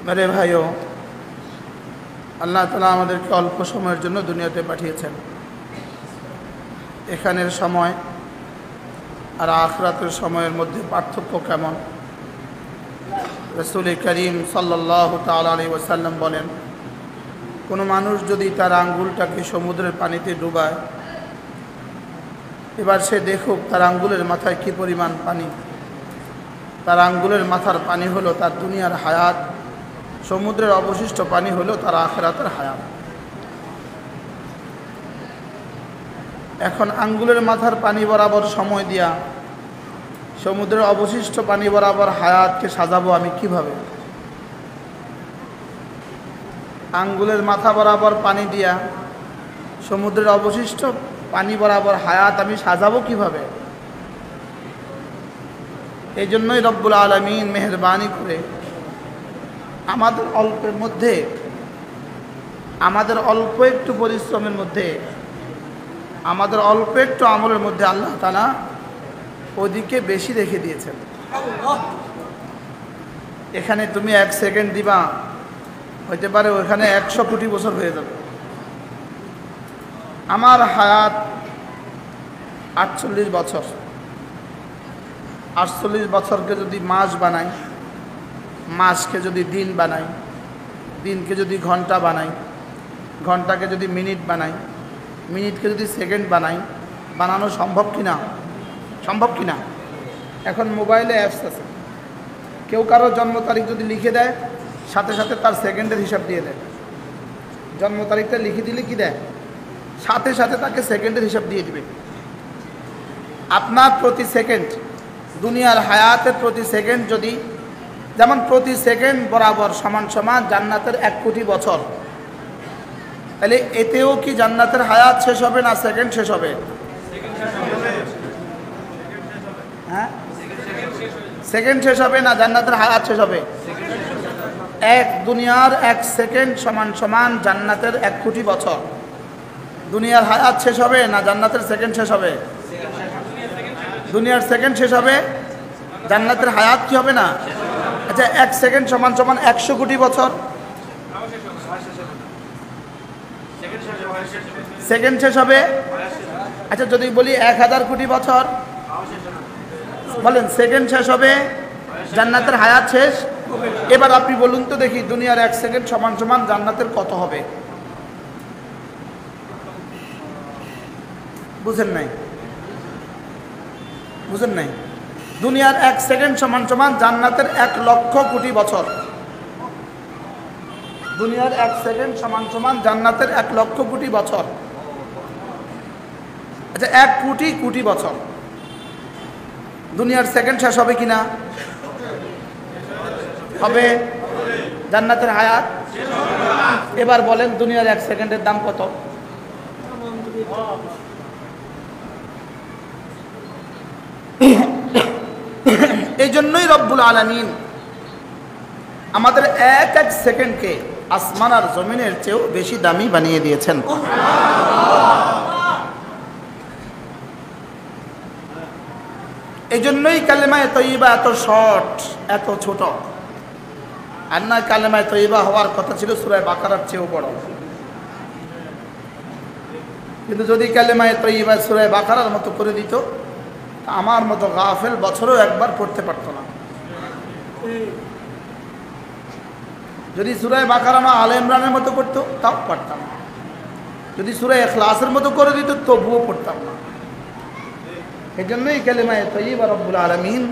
मेरे भाइयों, আল্লাহ তাআলা আমাদেরকে অল্প সময়ের জন্য দুনিয়াতে পাঠিয়েছেন। এখানের সময় আর আখিরাতের সময়ের মধ্যে পার্থক্য কেমন? রাসূল করিম সাল্লাল্লাহু তাআলা আলাইহি ওয়াসাল্লাম বলেন, কোনো মানুষ যদি তার আঙ্গুলটাকে সমুদ্রের পানিতে ডুবায়, এবার সে দেখুক তার আঙ্গুলের মাথায় কি পরিমাণ পানি। তার আঙ্গুলের মাথার পানি হলো তার দুনিয়ার হায়াত, সমুদ্রের অবশিষ্ট পানি হলো তার আখিরাতের হায়াত। এখন আঙ্গুলের মাথার পানি বরাবর সময় দিয়া সমুদ্রের অবশিষ্ট পানি বরাবর হায়াতকে সাজাবো আমি কিভাবে? আঙ্গুলের মাথা বরাবর পানি দিয়া সমুদ্রের অবশিষ্ট পানি বরাবর হায়াত আমি সাজাবো কিভাবে? এই জন্যই রব্বুল আলামিন মেহেরবানি করে আমাদের অল্পের মধ্যে, আমাদের অল্প একটু পরিশ্রমের মধ্যে, আমাদের অল্প একটু আমলের মধ্যে আল্লাহ তাআলা ওদিকে বেশি রেখে দিয়েছেন। এখানে তুমি 1 সেকেন্ড দিবা, হইতে পারে ওখানে 100 কোটি বছর হয়ে যাবে। আমার হায়াত 48 বছর। 48 বছরকে যদি মাস বানাই, মাসকে যদি দিন বানাই, দিনকে যদি ঘন্টা বানাই, ঘন্টাকে যদি মিনিট বানাই, মিনিটকে যদি সেকেন্ড বানাই, বানানো সম্ভব কি না? সম্ভব কি না? এখন মোবাইলে অ্যাপস আছে, কেউ কারো জন্ম তারিখ যদি লিখে দেয়, সাথে সাথে তার সেকেন্ডের হিসাব দিয়ে দেয়। জন্ম তারিখটা লিখে দিলে কি দেয়? সাথে সাথে তাকে সেকেন্ডের হিসাব দিয়ে দিবে। আপনার প্রতি সেকেন্ড, দুনিয়ার হায়াতের প্রতি সেকেন্ড যদি, যেমন প্রতি সেকেন্ড বরাবর সমান সমান জান্নাতের 1 কোটি বছর, তাহলে এতেও কি জান্নাতের হায়াত শেষ হবে না সেকেন্ড শেষ হবে? হ্যাঁ, সেকেন্ড শেষ হবে না জান্নাতের হায়াত শেষ হবে? দুনিয়ার 1 সেকেন্ড সমান সমান জান্নাতের 1 কোটি বছর। দুনিয়ার হায়াত শেষ হবে না জান্নাতের সেকেন্ড শেষ হবে? দুনিয়ার সেকেন্ড শেষ হবে, জান্নাতের হায়াত কি হবে না? আচ্ছা, 1 সেকেন্ড সমান সমান 100 কোটি বছর। সেকেন্ড শেষ হবে। আচ্ছা, যদি বলি 1000 কোটি বছর, বলেন সেকেন্ড শেষ হবে, জান্নাতের হায়াত শেষ। এবার আপনি বলুন তো দেখি, দুনিয়ার 1 সেকেন্ড সমান সমান জান্নাতের কত হবে? বুঝেন নাই? বুঝেন নাই? দুনিয়ার 1 সেকেন্ড সমান সমান জান্নাতের 1 লক্ষ কোটি বছর। দুনিয়ার 1 সেকেন্ড সমান সমান জান্নাতের 1 লক্ষ কোটি বছর। আচ্ছা, 1 কোটি কোটি বছর। দুনিয়ার সেকেন্ড শেষ হবে কিনা? হবে। জান্নাতের হায়াত? এবার বলেন দুনিয়ার 1 সেকেন্ডের দাম কত? এই জন্যই রব্বুল আলামিন আমাদের 1 সেকেন্ডকে আসমান আর জমিনের চেয়েও বেশি দামি বানিয়ে দিয়েছেন। এই জন্যই কালেমায়ে তয়্যিবা এত শর্ট, এত ছোট। আর না, কালেমায়ে তয়্যিবা হওয়ার কথা ছিল সূরা বাকারার চেয়েও বড়। কিন্তু যদি কালেমায়ে তয়্যিবা সূরা বাকারার মতো করে দিত, আমার মতো গাফেল বছরও একবার পড়তে পারতো না। যদি সূরা বাকারা না আলে ইমরানের মতো করতো, তাও পারতাম না। যদি সূরা ইখলাসের মতো করে দিত, তবুও পড়তাম না। এই জন্যই কালেমায়ে তয়্যিবা রব্বুল আলামিন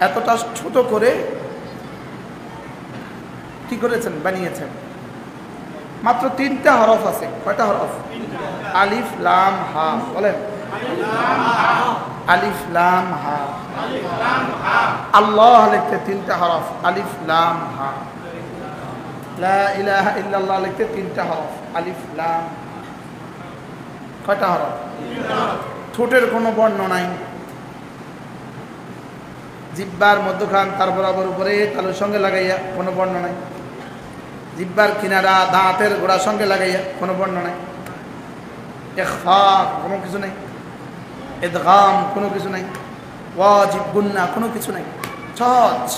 এতটা ছোট করে কি করেছেন? বানিয়েছেন। মাত্র 3টা হরফ আছে। কয়টা হরফ? আলিফ লাম হা। বলেন আলিফ লাম হা। আল্লাহ লিখতে 3টা হরফ, আলিফ লাম হা। লা ইলাহা ইল্লাল্লাহ লিখতে 3টা হরফ, আলিফ লাম। কয়টা হরফ? ঠোঁটের কোনো বর্ণ নাই। জিহ্বার মধ্যখান তার বরাবর উপরে তালুর সঙ্গে লাগাইয়া কোনো বর্ণ নাই। জিহ্বার কিনারা দাঁতের গোড়ার সঙ্গে লাগাইয়া কোনো বর্ণ নাই। ইখফা কোনো কিছু নাই। ইদগাম কোনো কিছু নাই। ওয়াজিব গুন্না কোনো কিছু নাই। সহজ।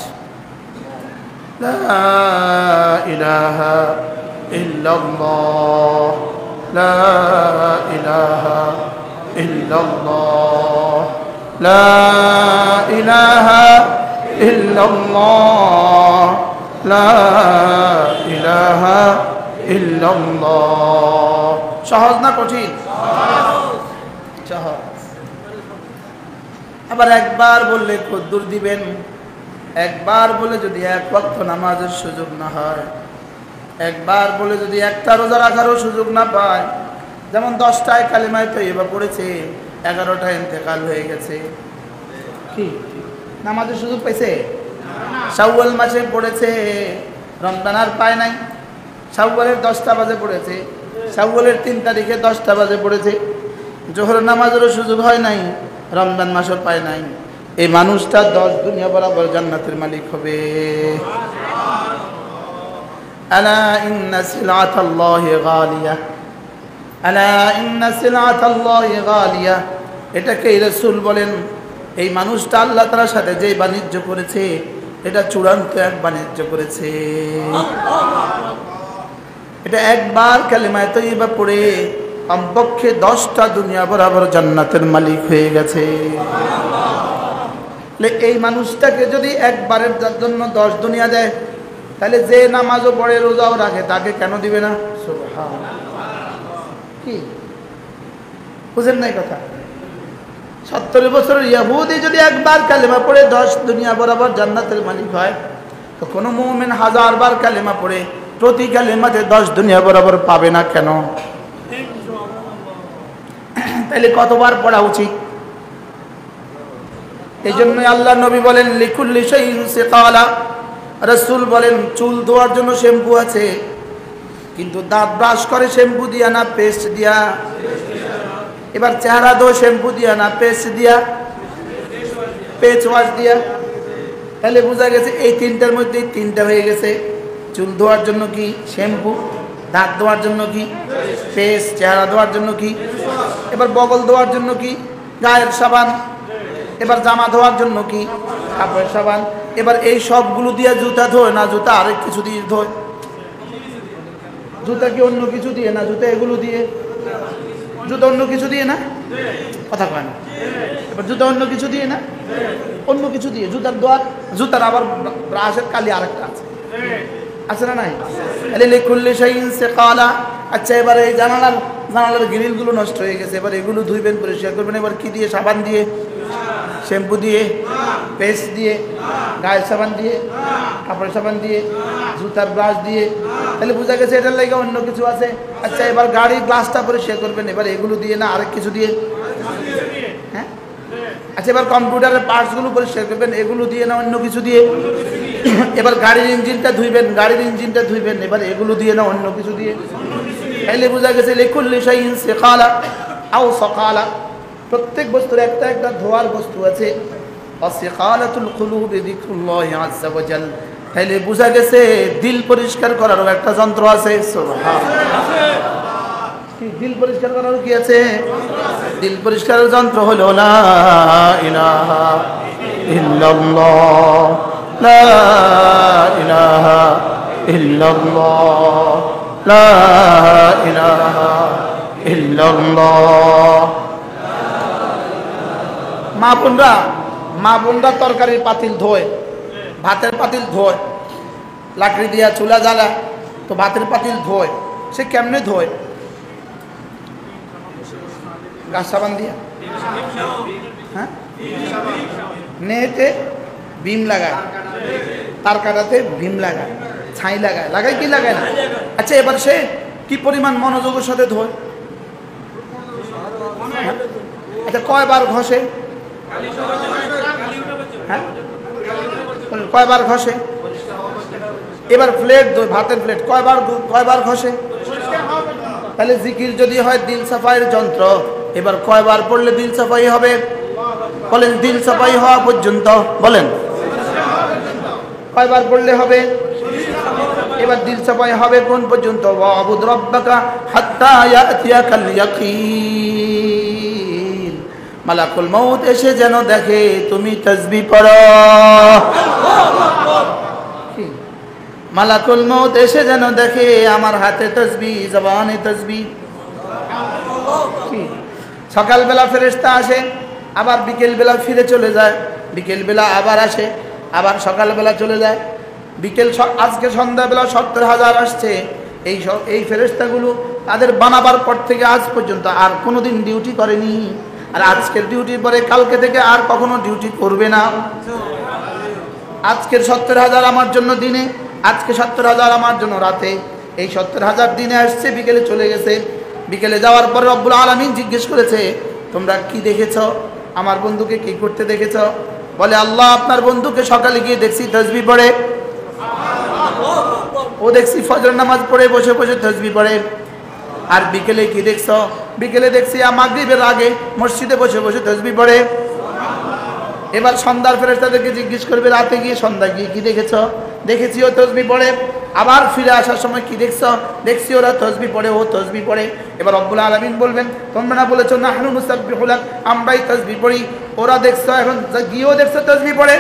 লা ইলাহা ইল্লাল্লাহ, লা ইলাহা ইল্লাল্লাহ, লা ইলাহা ইল্লাল্লাহ, লা ইলাহা ইল্লাল্লাহ। সহজ না কঠিন? সহজ। আবার একবার বললে কদ্দুর দিবেন, একবার বলে যদি এক ওয়াক্ত নামাজের সুযোগ না হয়, একবার বলে যদি একটা রোজা রাখারও সুযোগ না পায়, যেমন 10টায় কালিমায়ে তয়্যিবা পড়েছে, 11টায় ইন্তেকাল হয়ে গেছে, কি নামাজের সুযোগ পাইছে? শাওয়াল মাসে পড়েছে, রমজান আর পায় নাই, শাওয়ালের 10টা বাজে পড়েছে, শাওয়ালের 3 তারিখে 10টা বাজে পড়েছে, জোহর নামাজেরও সুযোগ হয় নাই, রমজান মাসও পায় নাই। এই মানুষটা 10 দুনিয়া বরাবর জান্নাতের মালিক হবে। আলা ইন্না সিলাতাল্লাহি গালিয়া, আলা ইন্না সিলাতাল্লাহি গালিয়া। এটাকে রাসূল বলেন, এই মানুষটা আল্লাহ তাআলার সাথে যে বাণিজ্য করেছে, এটা চূড়ান্ত এক বাণিজ্য করেছে। এটা একবার কালিমায়ে তয়্যিবা পড়ে কমপক্ষে 10টা দুনিয়া বরাবর জান্নাতের মালিক হয়ে গেছে। এই মানুষটাকে যদি একবারের জন্য 10 দুনিয়া দেয়, তাহলে যে নামাজও পড়ে রোজাও রাখে তাকে কেন দিবে না? সুবহানাল্লাহ। কি বুঝেন নাই কথা? 70 বছরের ইহুদি যদি একবার কালেমা পড়ে 10 দুনিয়া বরাবর জান্নাতের মালিক হয়, তো কোনো মুমিন 1000 বার কালেমা পড়ে প্রতি কালেমাতে 10 দুনিয়া বরাবর পাবে না কেন? তাহলে কতবার পড়া উচিত? এই জন্যই আল্লাহ নবী বলেন লিকুল্লি শাইইন সিকালা। রাসূল বলেন চুল ধোয়ার জন্য শ্যাম্পু আছে, কিন্তু দাঁত ব্রাশ করে শ্যাম্পু দিয়া না পেস্ট দিয়া? এবার চেহারা ধো শ্যাম্পু দিয়া না পেস্ট দিয়া? পেস্ট ওয়াশ দিয়া। তাহলে বোঝা গেছে এই 3টার মধ্যে 3টা হয়ে গেছে। চুল ধোয়ার জন্য কি? শ্যাম্পু। দাঁত ধোয়ার জন্য কি? পেস্ট। চেহারা ধোয়ার জন্য কি? এবার বগল ধোয়ার জন্য কি? গায়ের সাবান। এবার জামা ধোয়ার জন্য কি? কাপড়ের সাবান। এবার এই সবগুলো দিয়ে জুতা ধোয় না জুতা আরেক কিছু দিয়ে ধোয়? জুতা কি অন্য কিছু দিয়ে না জুতা এগুলো দিয়ে? জুতা অন্য কিছু দিয়ে না? কথা কয় না। এবার জুতা অন্য কিছু দিয়ে না? অন্য কিছু দিয়ে। জুতার দোয়ার, জুতার আবার ব্রাশের কালি আরেকটা আছে, আছে না নাই? লিকুল্লি শাইইন সিকালা। আচ্ছা, এবার এই জানালার গ্রিলগুলো নষ্ট হয়ে গেছে, এবার এগুলো ধুইবেন, পরিষ্কার করবেন। এবার কি দিয়ে? সাবান দিয়ে, শ্যাম্পু দিয়ে, পেস্ট দিয়ে, গায়ের সাবান দিয়ে, কাপড়ের সাবান দিয়ে, জুতার ব্রাশ দিয়ে। তাহলে বোঝা গেছে এটার লাগে অন্য কিছু আছে। আচ্ছা, এবার গাড়ির গ্লাসটা পরিষ্কার করবেন, এবার এগুলো দিয়ে না আরেক কিছু দিয়ে? হ্যাঁ। আচ্ছা, এবার কম্পিউটারের পার্টসগুলো পরিষ্কার করবেন, এগুলো দিয়ে না অন্য কিছু দিয়ে? এবার গাড়ির ইঞ্জিনটা ধুইবেন, এবার এগুলো দিয়ে না অন্য কিছু দিয়ে? তাহলে বোঝা গেছে লিকুল্লি শাইইন সিকালা আও সাকালা। প্রত্যেক বস্তুর একটা একটা ধোয়ার বস্তু আছে। আসিকালাতুল কুলুবি যিকরুল্লাহি আযজা ওয়া জাল। তাহলে বোঝা গেছে দিল পরিষ্কার করারও একটা যন্ত্র আছে। সুবহানাল্লাহ। কি দিল পরিষ্কার করারও কি আছে? দিল পরিষ্কারের যন্ত্র হলো লা ইলাহা ইল্লাল্লাহ, লা ইলাহা ইল্লাল্লাহ, লা ইলাহা ইল্লাল্লাহ। মা বোনরা তরকারির পাতিল ধোয়, ভাতের পাতিল ধোয়, লাকড়ি দিয়া চুলা জ্বালা, তো ভাতের পাতিল ধোয়। সে কেমনে ধোয়? গাছ সাবান দিয়া। হ্যাঁ, নেতে ভীম লাগায়, তার কাটাতে ভীম লাগায়, ছাই লাগায় কি লাগায় না? আচ্ছা, এবার সে কি পরিমাণ মনোযোগের সাথে ধোয়? আচ্ছা, কয়বার ঘষে? হ্যাঁ, কয়বার ঘষে? এবার প্লেট, ভাতের প্লেট কয়বার ঘষে? তাহলে জিকির যদি হয় দিল সাফাইয়ের যন্ত্র, এবার কয়বার পড়লে দিল সাফাই হবে? বলেন, দিল সাফাই হওয়া পর্যন্ত। বলেন, কয়বার পড়লে হবে? এবার দিল সাফাই হবে কোন পর্যন্ত? ওয়াবুদ রাব্বাকা হাত্তা ইয়াতিয়াকাল ইয়াকিন। মালাকুল মউত এসে যেন দেখে তুমি তাসবিহ পড়ো। মালাকুল মউত এসে যেন দেখে আমার হাতে তাসবিহ, জবানে তাসবিহ। সকালবেলা ফেরেশতা আসে, আবার বিকেলবেলা ফিরে চলে যায়, বিকেলবেলা আবার আসে, আবার সকালবেলা চলে যায়। আজকে সন্ধ্যাবেলা 70,000 আসছে। এই ফেরেশতাগুলো তাদের বানাবার পর থেকে আজ পর্যন্ত আর কোনোদিন ডিউটি করেনি, আর আজকের ডিউটির পরে কালকে থেকে আর কখনো ডিউটি করবে না। আজকের 70,000 আমার জন্য দিনে, আজকে 70,000 আমার জন্য রাতে। এই 70,000 দিনে আসছে, বিকেলে চলে গেছে। বিকেলে যাওয়ার পর রব্বুল আলামিন জিজ্ঞেস করেছে, তোমরা কি দেখেছ? আমার বন্ধুকে কি করতে দেখেছ? বলে, আল্লাহ আপনার বন্ধুকে সকালে গিয়ে দেখছি তাসবিহ পড়ে, ও দেখছি ফজর নামাজ পড়ে বসে বসে তাসবিহ পড়ে। আর বিকেলে কি দেখছ? বিকেলে দেখছি মাগরিবের আগে মসজিদে বসে বসে তাসবিহ পড়ে। এবার সন্ধ্যার ফেরেশতাদেরকে জিজ্ঞেস করবে, রাতে গিয়ে সন্ধ্যায় গিয়ে কি দেখেছ? দেখেছি ও তাসবিহ পড়ে। আবার ফিরে আসার সময় কি দেখছ? দেখছি ওরা তাসবিহ পড়ে, ও তাসবিহ পড়ে। এবার রব্বুল আলামিন বলবেন, তোমরা না বলেছো নাহনু নুসাব্বিহু লাক, আমরাই তাসবিহ পড়ি। ওরা দেখছো, এখন গিয়েও দেখছো তাসবিহ পড়ে,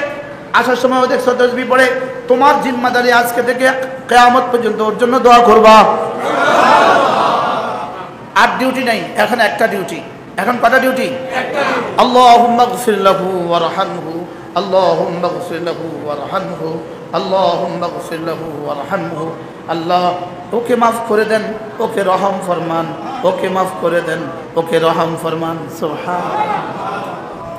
আসার সময়ও দেখছো তাসবিহ পড়ে। তোমার জিম্মাদারি আজকে থেকে কিয়ামত পর্যন্ত ওর জন্য দোয়া করবা। আর ডিউটি নাই, এখন একটা ডিউটি। এখন কটা ডিউটি? আল্লাহুম্মা গফির লাহু ওয়ারহামহু, আল্লাহুম্মা গফির লাহু ওয়ারহামহু, আল্লাহুম্মা গফির লাহু ওয়ারহামহু। আল্লাহ ওকে মাফ করে দেন, ওকে রহম ফরমান, ওকে মাফ করে দেন, ওকে রহম ফরমান। সুবহানাল্লাহ।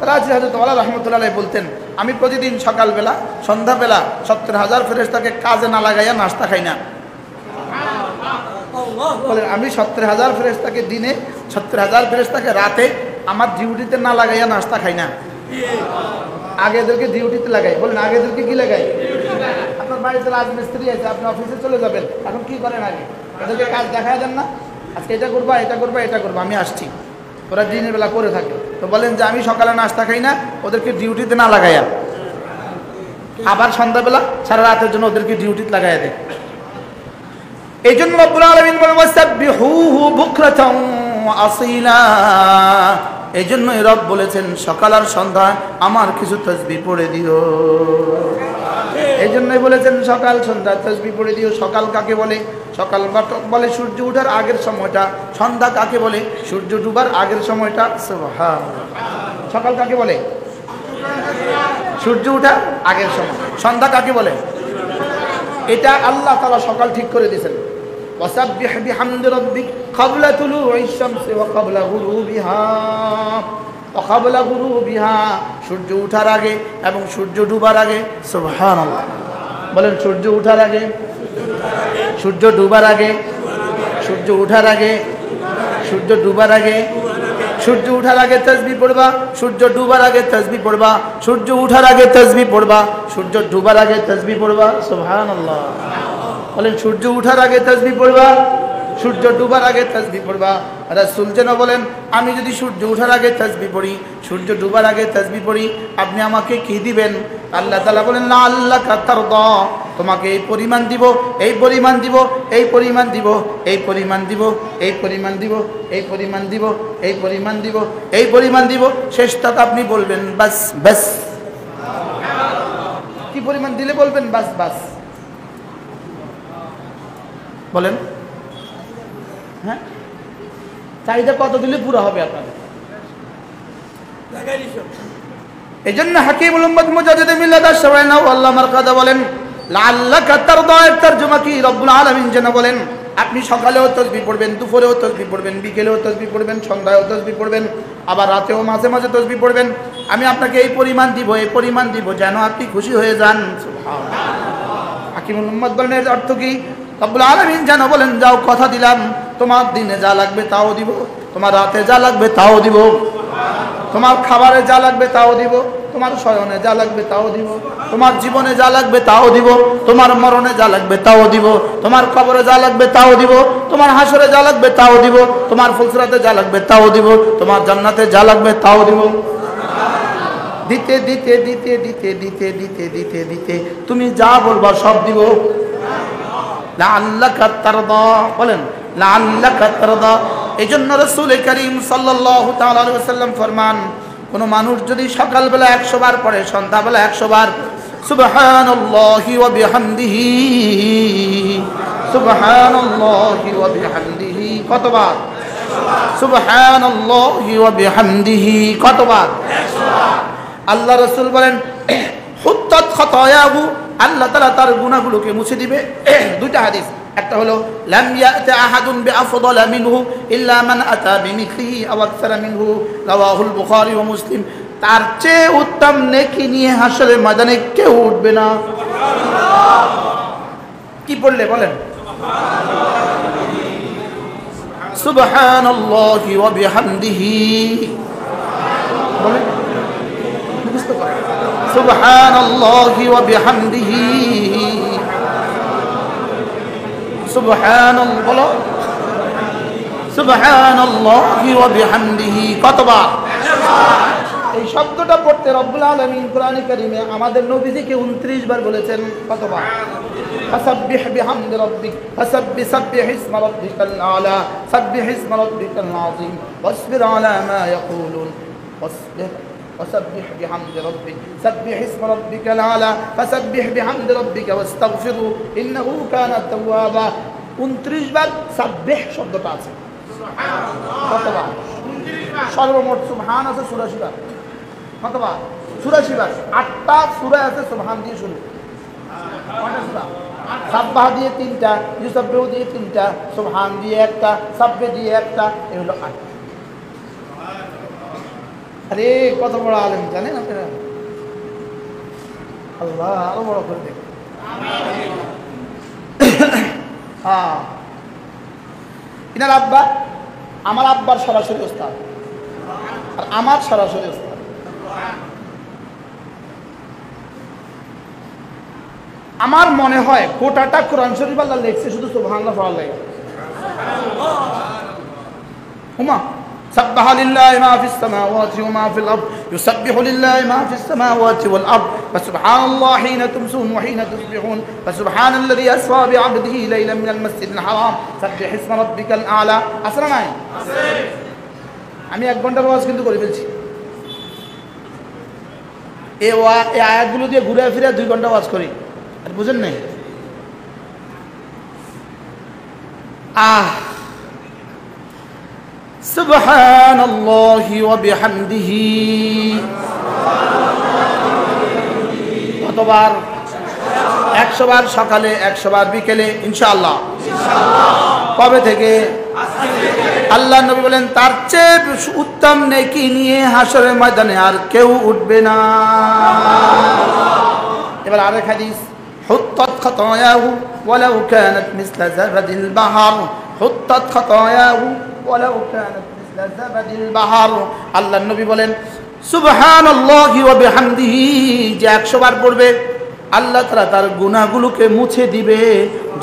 রাজি হযরত ওয়ালা রাহমাতুল্লাহ আলাইহি বলতেন, আমি প্রতিদিন সকালবেলা সন্ধ্যাবেলা 70,000 ফেরেশতাকে কাজে না লাগাইয়া নাস্তা খাই না। বলেন, আমি 70,000 ফেরেশতাকে দিনে, 70,000 ফেরেশতাকে রাতে আমার ডিউটিতে না লাগাইয়া নাস্তা খাই না। আগে এদেরকে ডিউটিতে লাগাই। বলেন, আগে এদেরকে কি লাগাই? আপনার বাড়িতে রাজমিস্ত্রি আছে, আপনি অফিসে চলে যাবেন, এখন কি করেন? আগে এদেরকে কাজ দেখায় দেন না, আজকে এটা করবা, এটা করবা, এটা করবা, আমি আসছি। ওরা দিনের বেলা করে থাকে। তো বলেন যে আমি সকালে নাস্তা খাই না, ওদেরকে ডিউটিতে না লাগাইয়া, আবার সন্ধ্যাবেলা সারা রাতের জন্য ওদেরকে ডিউটিতে লাগাইয়া দেয়। এই জন্য রব্বুল আলামিন বলেন, ওয়াসাব্বিহুহু বুকরাতাও ওয়া আসীলা। এই জন্যই রব বলেছেন, সকাল আর সন্ধ্যায় আমার কিছু তাসবিহ পড়ে দিও। এই জন্যই বলেছেন সকাল সন্ধ্যা তাসবিহ পড়ে দিও। সকাল কাকে বলে? সকাল বলে সূর্য ওঠার আগের সময়টা। সন্ধ্যা কাকে বলে? সূর্য ডুবার আগের সময়টা। সুবহানাল্লাহ। সকাল কাকে বলে? সূর্য ওঠার আগের সময়। সন্ধ্যা কাকে বলে? এটা আল্লাহ তাআলা সকাল ঠিক করে দিয়েছেন। ওয়াসাব্বিহ বিহামদি রাব্বিক ক্বাবলা তুলুইশ শামসি ওয়া ক্বাবলা গুরুবিহা, ওয়া ক্বাবলা গুরুবিহা, সূর্য ওঠার আগে এবং সূর্য ডুবার আগে। সুবহানাল্লাহ। বলেন, সূর্য ওঠার আগে, সূর্য ডুবার আগে, সূর্য ওঠার আগে, সূর্য ডুবার আগে। সূর্য ওঠার আগে তাসবিহ পড়বা, সূর্য ডুবার আগে তাসবিহ পড়বা, সূর্য ওঠার আগে তাসবিহ পড়বা, সূর্য ডুবার আগে তাসবিহ পড়বা। সুবহানাল্লাহ। বলেন, সূর্য ওঠার আগে তাসবিহ পড়বা, সূর্য ডুবার আগে তাসবিহ পড়বা। রাসূল যেন বলেন, আমি যদি সূর্য ওঠার আগে তাসবিহ পড়ি, সূর্য ডুবার আগে তাসবিহ পড়ি, আপনি আমাকে কি দিবেন? আল্লাহ তাআলা বলেন, লাআল্লাকা তারদা, তোমাকে এই পরিমাণ দিব, এই পরিমাণ দিব, এই পরিমাণ দিব, এই পরিমাণ দিব, এই পরিমাণ দিব, এই পরিমাণ দিব, এই পরিমাণ দিব, এই পরিমাণ দিব। শেষ তক আপনি বলবেন বাস বাস। কি পরিমাণ দিলে বলবেন বাস বাস? বলেন, হ্যাঁ, চাহিদা কত দিলে পুরো হবে আপনাদের? এই জন্য হাকিমুল উম্মাত মুজাদ্দিদ মিল্লাত আশ-শাওয়ানা আল্লাহ মারকাদা বলেন, লাআল্লাকা তারদা। এর তরজমা কি? রব্বুল আলামিন যেন বলেন, আপনি সকালেও তাসবিহ পড়বেন, দুপুরেও তাসবিহ পড়বেন, বিকেলেও তাসবিহ পড়বেন, সন্ধ্যায়ও তাসবিহ পড়বেন, আবার রাতেও মাঝে মাঝে তাসবিহ পড়বেন। আমি আপনাকে এই পরিমাণ দিব, এই পরিমাণ দিব, যেন আপনি খুশি হয়ে যান। সুবহানাল্লাহ। হাকিমুল উম্মাত বলেন, এর অর্থ কি? রব্বুল আলামিন যেন বলেন, যাও, কথা দিলাম, তোমার দিনে যা লাগবে তাও দিব, তোমার রাতে যা লাগবে তাও দিব, তোমার খাবারে যা লাগবে তাও দিব, তোমার শয়নে যা লাগবে তাও দিব, তোমার জীবনে যা লাগবে তাও দিব, তোমার মরণে যা লাগবে তাও দিব, তোমার কবরে যা লাগবে তাও দিব, তোমার হাসরে যা লাগবে তাও দিব, তোমার ফুলসরাতে যা লাগবে তাও দিব, তোমার জান্নাতে যা লাগবে তাও দিব। দিতে দিতে দিতে দিতে দিতে দিতে দিতে দিতে তুমি যা বলবা সব দিব। লাআল্লাকা তারদা। বলেন, লাআল্লাকা তারদা। এই জন্য রাসূল করিম সাল্লাল্লাহু তাআলা আলাইহি ওয়াসাল্লাম ফরমান, কোন মানুষ যদি সকালবেলা 100 বার পড়ে, সন্ধ্যাবেলা 100 বার, সুবহানাল্লাহি ওয়া বিহামদিহি, সুবহানাল্লাহি ওয়া বিহামদিহি। কতবার? সুবহানাল্লাহি ওয়া বিহামদিহি। কতবার? আল্লাহ রাসূল বলেন হুত্তাত খাতায়াহু, আল্লাহ তাআলা তার গুনাহগুলোকে মুছে দিবে। দুইটা হাদিস, একটা হলো লাম ইয়াতি আহাদুন বিআফদালা মিনহু ইল্লা মান আতা বিমিথলিহি আও আকসারা মিনহু, রাওয়াহুল বুখারী ওয়া মুসলিম। তার চেয়ে উত্তম নেকি নিয়ে হাশরের ময়দানে কেউ উঠবে না। কি পড়লে বলেন? সুবহানাল্লাহি ওয়া বিহামদিহি। বলেন মুখস্থ করেন। সুবহানাল্লাহি ওয়া বিহামদিহি, সুবহানাল্লাহ। বলো সুবহানাল্লাহি ওয়া বিহামদিহি। কতবার? এই শব্দটা পড়তে রব্বুল আলামিন কোরআনে কারীমে আমাদের নবীজিকে 29 বার বলেছেন। কতবার? ফাসাব্বিহ বিহামদি রাব্বিক, সাব্বিহ ইসমা রাব্বিকাল আলা, সাব্বিহ ইসমা রাব্বিকাল আযীম, ওয়াসবির আলা মা ইয়াকুলুন, وسبح بحمد ربك، سبح اسم ربك الأعلى، فسبح بحمد ربك واستغفره إنه كان توابا। 29 বার সাব্বিহ শব্দটা আছে। কতবার? সর্বমোট সুবহান আছে 84 বার। কতবার? 84 বার। 8টা সূরা আছে সুবহান দিয়ে শুরু। কয়টা সূরা? সাব্বাহ দিয়ে 3টা, ইউসাব্বিহু দিয়ে 3টা, সুবহান দিয়ে 1টা, সাব্বিহ দিয়ে 1টা, এই হলো 8। আরে কত বড় আলেম জানেন আপনারা? আল্লাহ আরো বড় করে দেখ। ইনার আব্বা আমার আব্বার সরাসরি ওস্তাদ, আর আমার সরাসরি ওস্তাদ। আমার মনে হয় গোটাটা কোরআন শরীফ আল্লাহ লেখছে শুধু সুবহানাল্লাহ পড়ার লাগে। হুমা سبح لله ما في السماوات وما في الأرض، يسبح لله ما في السماوات والأرض، فسبحان الله حين تمسون وحين تصبحون، فسبحان الذي أسرى بعبده ليلا من المسجد الحرام، سبح اسم ربك الأعلى। আসলে নাই? আমি 1 ঘন্টার ওয়াজ কিন্তু করে ফেলছি। এই আয়াতগুলো দিয়ে ঘুরে ফিরে 2 ঘন্টা ওয়াজ করি, আর বুঝেন নাই? সুবহানাল্লাহি ওয়া বিহামদিহি। কতবার? 100 বার সকালে, 100 বার বিকেলে, ইনশাআল্লাহ। কবে থেকে? আল্লাহ নবী বলেন তার চেয়ে উত্তম নেকি নিয়ে হাশরের ময়দানে আর কেউ উঠবে না। এবার আরেক হাদিস, হুত্তাত খাতায়াহু ওয়ালাউ কানাত মিসলা যাবাদিল বাহর, হুত্তাত খাতায়াহু ওয়ালাউ কানাত মিসলা যাবাদিল বাহর। আল্লাহ নবী বলেন সুবহানাল্লাহি ওয়া বিহামদিহি যে 100 বার পড়বে আল্লাহ তাআলা তার গুনাহগুলোকে মুছে দিবে,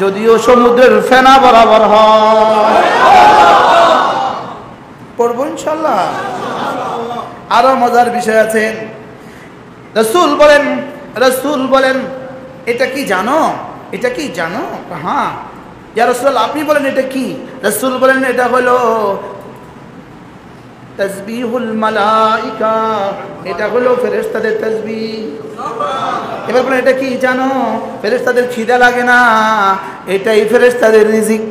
যদিও সমুদ্রের ফেনা বরাবর হয়। পড়বো ইনশাআল্লাহ। আরো মজার বিষয় আছে। রাসূল বলেন এটা কি জানো? এটা কি জানো? হ্যাঁ ইয়া রাসূলুল্লাহ আপনি বলেন এটা কি? রাসূল বলেন এটা হলো তাসবিহুল মালাইকা, এটা হলো ফেরেশতাদের তাসবিহ। এবার বলেন এটা কি জানো? ফেরেশতাদের খিদা লাগে না, এটাই ফেরেশতাদের রিজিক।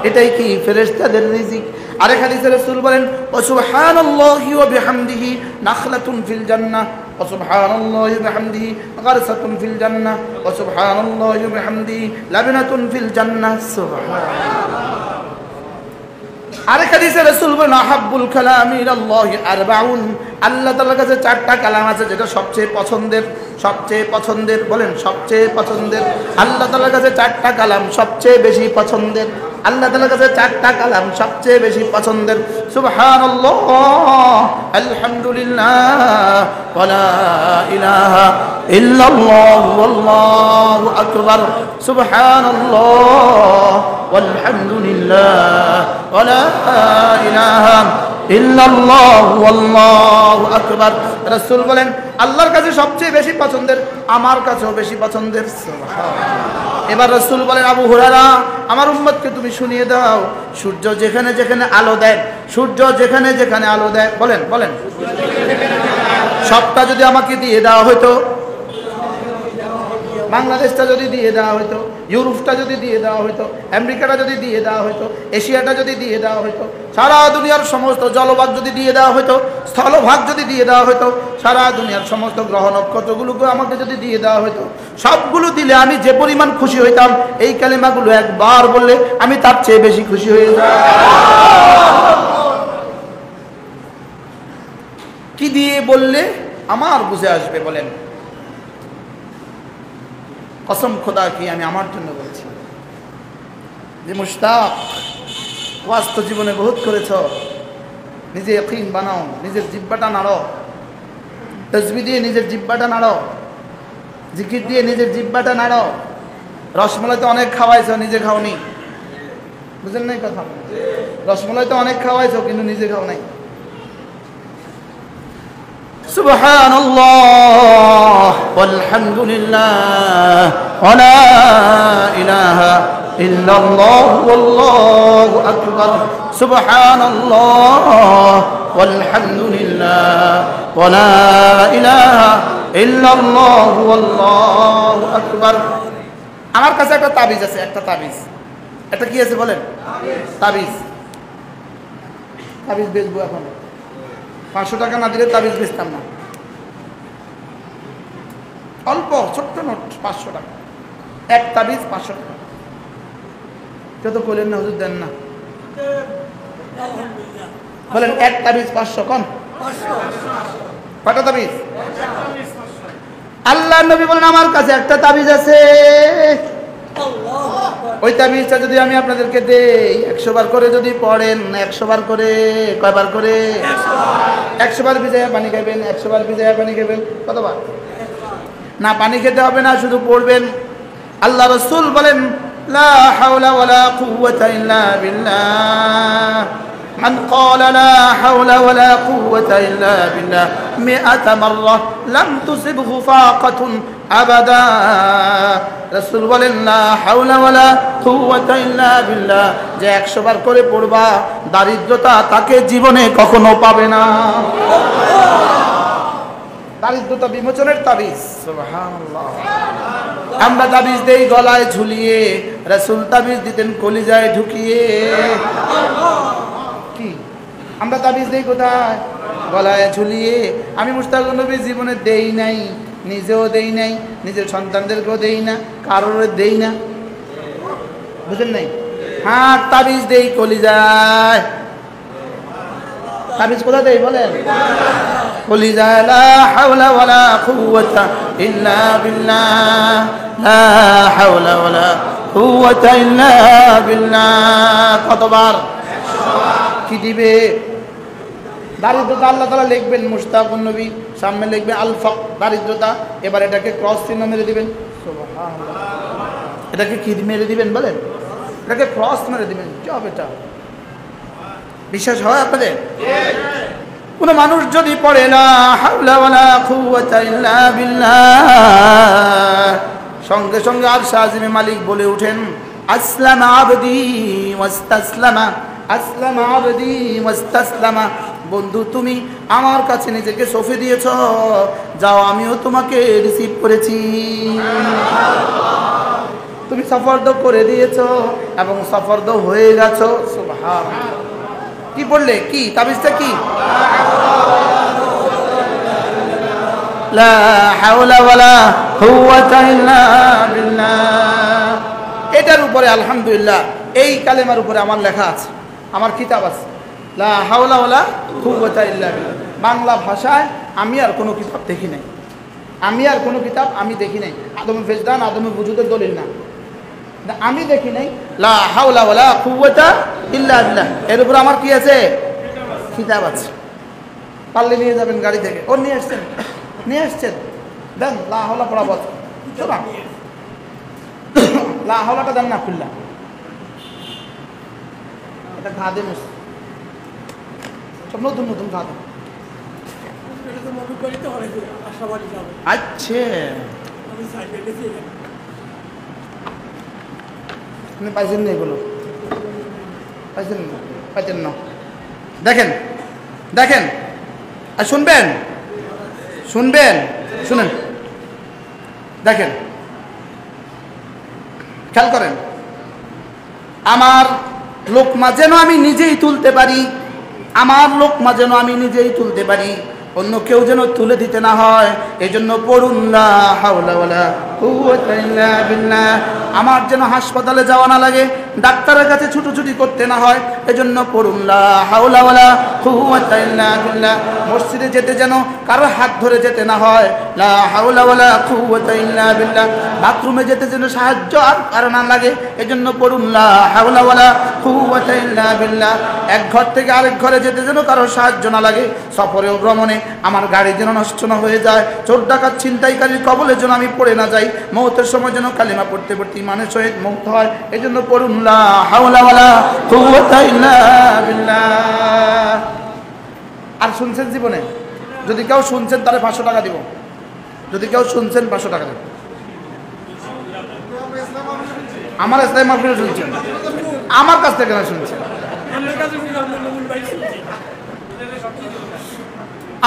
এটাই কি? ফেরেশতাদের রিজিক। আরেক হাদিসে রাসূল বলেন ওয়া সুবহানাল্লাহি ওয়া বিহামদিহি নাখলাতুন ফিল জান্নাহ ওয়া সুবহানাল্লাহি ওয়া বিহামদিহি গারসাতুন ফিল জান্নাহ ওয়া সুবহানাল্লাহি ওয়া বিহামদিহি লাবনাতুন ফিল জান্নাহ। সুবহানাল্লাহ। আরেক হাদিসে রাসূল বলেন আহাব্বুল কালামি ইলাল্লাহি আরবাউন, আল্লাহ তাআলার কাছে 4টা কালাম আছে যেটা সবচেয়ে পছন্দের। সবচেয়ে পছন্দের বলেন, সবচেয়ে পছন্দের। আল্লাহ তাআলার কাছে 4টা কালাম সবচেয়ে বেশি পছন্দের। আল্লাহ তাআলার কাছে 4টা কালাম সবচেয়ে বেশি পছন্দের। সুবহানাল্লাহ, আলহামদুলিল্লাহ, ওয়া লা ইলাহা ইল্লাল্লাহ, ওয়াল্লাহু আকবার। সুবহানাল্লাহ ওয়ালহামদুলিল্লাহ, ওয়া লা ইলাহা ইল্লাল্লাহ, ওয়াল্লাহু আকবার। রাসূল বলেন আল্লাহর কাছে সবচেয়ে বেশি পছন্দের, আমার কাছেও বেশি পছন্দের। সুবহানাল্লাহ। এবার রাসূল বলেন আবু হুরায়রা আমার উম্মতকে তুমি শুনিয়ে দাও, সূর্য যেখানে যেখানে আলো দেয়, সূর্য যেখানে যেখানে আলো দেয়, বলেন সবটা যদি আমাকে দিয়ে দেওয়া হতো বাংলাদেশটা যদি দিয়ে দেওয়া হতো, ইউরোপটা যদি দিয়ে দেওয়া হতো, আমেরিকাটা যদি দিয়ে দেওয়া হতো, এশিয়াটা যদি দিয়ে দেওয়া হতো, সারা দুনিয়ার সমস্ত জলভাগ যদি দিয়ে দেওয়া হতো, স্থলভাগ যদি দিয়ে দেওয়া হতো, সারা দুনিয়ার সমস্ত গ্রহ নক্ষত্রগুলোকে আমাকে যদি দিয়ে দেওয়া হতো, সবগুলো দিলে আমি যে পরিমাণ খুশি হইতাম, এই কালেমাগুলো একবার বললে আমি তার চেয়ে বেশি খুশি হয়ে যাই। কি দিয়ে বললে আমার বুঝে আসবে বলেন? কসম খোদা কি আমি আমার জন্য বলছি যে মুশতাক, ওয়াজ তো জীবনে বহুত করেছ, নিজে ইয়াকিন বানাও, নিজের জিহ্বাটা নাড়ো, তাসবিহ দিয়ে নিজের জিহ্বাটা নাড়ো, জিকির দিয়ে নিজের জিহ্বাটা নাড়ো। রসমলাই তো অনেক খাওয়াইছো, নিজে খাওনি, বুঝলেন নাই কথা? রসমলাই তো অনেক খাওয়াইছো কিন্তু নিজে খাও নাই। সুবহানাল্লাহ ওয়ালহামদুলিল্লাহ ওয়া লা ইলাহা ইল্লাল্লাহ ওয়াল্লাহু আকবার। সুবহানাল্লাহ ওয়ালহামদুলিল্লাহ ওয়া লা ইলাহা ইল্লাল্লাহ ওয়াল্লাহু আকবার। আমার কাছে একটা তাবিজ আছে, একটা তাবিজ। একটা কি আছে বলেন? তাবিজ। তাবিজ বেচবো এখন। 500 টাকা না দিলে তাবিজ বেচতাম না। অল্প ছোট্ট নোট 500 টাকা, এক তাবিজ 500 টাকা। যত বলেন না হুজুর দেন না, বলেন এক তাবিজ 500। কোন কয়টা তাবিজ? আল্লাহ নবী বলেন আমার কাছে একটা তাবিজ আছে, ওই তাবিজটা যদি আমি আপনাদেরকে দেই, 100 বার করে যদি পড়েন, 100 বার করে, কয়বার করে? 100 বার ভিজাইয়া পানি খাবেন, 100 বার ভিজাইয়া পানি খাবেন। কতবার? না পানি খেতে হবে না, শুধু পড়বেন। আল্লাহ রাসূল বলেন লা হাওলা ওয়ালা কুওয়াতা ইল্লা বিল্লাহ, মান ক্বালা লা হাওলা ওয়ালা কুওয়াতা ইল্লা বিল্লাহ 100 মাররা লাম তুসিবহু ফাকাতুন আবাদা। রাসূল বলেন লা হাওলা ওয়ালা কুওয়াতা ইল্লা বিল্লাহ, যে 100 বার করে পড়বা দারিদ্রতা তাকে জীবনে কখনো পাবে না। দারিদ্রতা বিমোচনের তাবিজ। সুবহানাল্লাহ। আমরা তাবিজ দেই গলায় ঝুলিয়ে, রাসূল তাবিজ দিতেন কলিজায় ঢুকিয়ে। কি আমরা তাবিজ দেই কোথায়? গলায় ঝুলিয়ে। আমি মুশতাক নবী জীবনে দেই নাই, নিজেও দেই নাই, নিজের সন্তানদেরকেও দেই না, কারোর দেই না, বুঝেন নাই? হ্যাঁ তাবিজ দেই কলিজায়। তাবিজ কোথায় দেই বলেন? কলিজায়। লা হাওলা ওয়ালা কুওয়াতা ইল্লা বিল্লাহ, লা হাওলা ওয়ালা কুওয়াতা ইল্লা বিল্লাহ। কতবার? কি দিবে? দারিদ্রতা আল্লাহ তাআলা লিখবেন মুশতাকুন নবী, সামনে লিখবে আল ফাক, দারিদ্রতা। এবার এটাকে ক্রস চিহ্ন মেরে দিবেন। সুবহানাল্লাহ। এটাকে কি মেরে দিবেন বলেন? এটাকে ক্রস মেরে দিবেন। কি হবে এটা? বিশ্বাস হয় আপনাদের? কোন মানুষ যদি পড়ে লা হাওলা ওয়ালা কুওয়াতা ইল্লা বিল্লাহ, সঙ্গে সঙ্গে আরশ আজিমে মালিক বলে ওঠেন আসলামা আবদি ওয়াস্তাসলামা, আসলামা আবদি ওয়াস্তাসলামা। বন্ধু তুমি আমার কাছে নিজেকে সঁপে দিয়েছ, যাও আমিও তোমাকে রিসিভ করেছি। তুমি সফরদ করে দিয়েছ এবং সফরদ হয়ে গেছো। সুবহানাল্লাহ। কি বললে? কি তাবিজটা কি? লা হাওলা ওয়ালা কুওয়াতা ইল্লা বিল্লাহ। এটার উপরে আলহামদুলিল্লাহ, এই কালেমার উপরে আমার লেখা আছে, আমার কিতাব আছে, লা হাওলা ওয়ালা কুওয়াতা ইল্লা বিল্লাহ। বাংলা ভাষায় আমি আর কোনো কিতাব দেখি নাই, আমি আর কোনো কিতাব আমি দেখি নাই। আদমে ফেজদান, আদমে বুজুদের দলিল না, আমি দেখি নাই। লা হাওলা ওয়ালা কুওয়াতা ইল্লা বিল্লাহ, এর উপর আমার কি আছে? কিতাব আছে। পারলে নিয়ে যাবেন গাড়ি থেকে। ও নিয়ে আসছেন, নিয়ে আসছেন, দেন লা হাওলা পড়া বল। শোনা লা হাওলাটা দেন না খুললা, এটা ঘা দে মুস, সব নতুন নতুন ঘা দেন। আচ্ছা আপনি পাইছেন না এগুলো? পাইছেন না? পাইছেন না? দেখেন দেখেন আর শুনবেন, শুনবেন, শুনেন। দেখেন খেয়াল করেন, আমার লোকমা যেন আমি নিজেই তুলতে পারি, আমার লোকমা যেন আমি নিজেই তুলতে পারি, অন্য কেউ যেন তুলে দিতে না হয়। এই জন্য পড়ুন লা হাওলা ওয়ালা কুওয়াতা ইল্লা বিল্লাহ। আমার যেন হাসপাতালে যাওয়া না লাগে, ডাক্তারের কাছে ছুটোছুটি করতে না হয়, এজন্য পড়ুন লা হাওলা ওয়ালা কুওয়াতা ইল্লা বিল্লাহ। মসজিদে যেতে যেন কারো হাত ধরে যেতে না হয়, লা হাওলা ওয়ালা কুওয়াতা ইল্লা বিল্লাহ। বাথরুমে যেতে যেন সাহায্য আর না লাগে, এজন্য পড়ুন লা হাওলা ওয়ালা কুওয়াতা ইল্লা বিল্লাহ। এক ঘর থেকে আরেক ঘরে যেতে যেন কারো সাহায্য না লাগে, সফরে ও ভ্রমণে আমার গাড়ি যেন নষ্ট না হয়ে যায়, চোর ডাকাত ছিনতাইকারীর কবলে যেন আমি পড়ে না যাই, মৌতের সময় যেন কালিমা পড়তে পড়তে ইমানের সহিত মৌত হয়, এজন্য পড়ুন লা হাওলা ওয়ালা কুওয়াতা ইল্লা বিল্লাহ। আর শুনছেন জীবনে, যদি কেউ শুনছেন তাহলে 500 টাকা দিব, যদি কেউ শুনছেন 500 টাকা দেব। আমার ইসলাম মাহফিল শুনছেন, আমার কাছ থেকে না শুনছেন,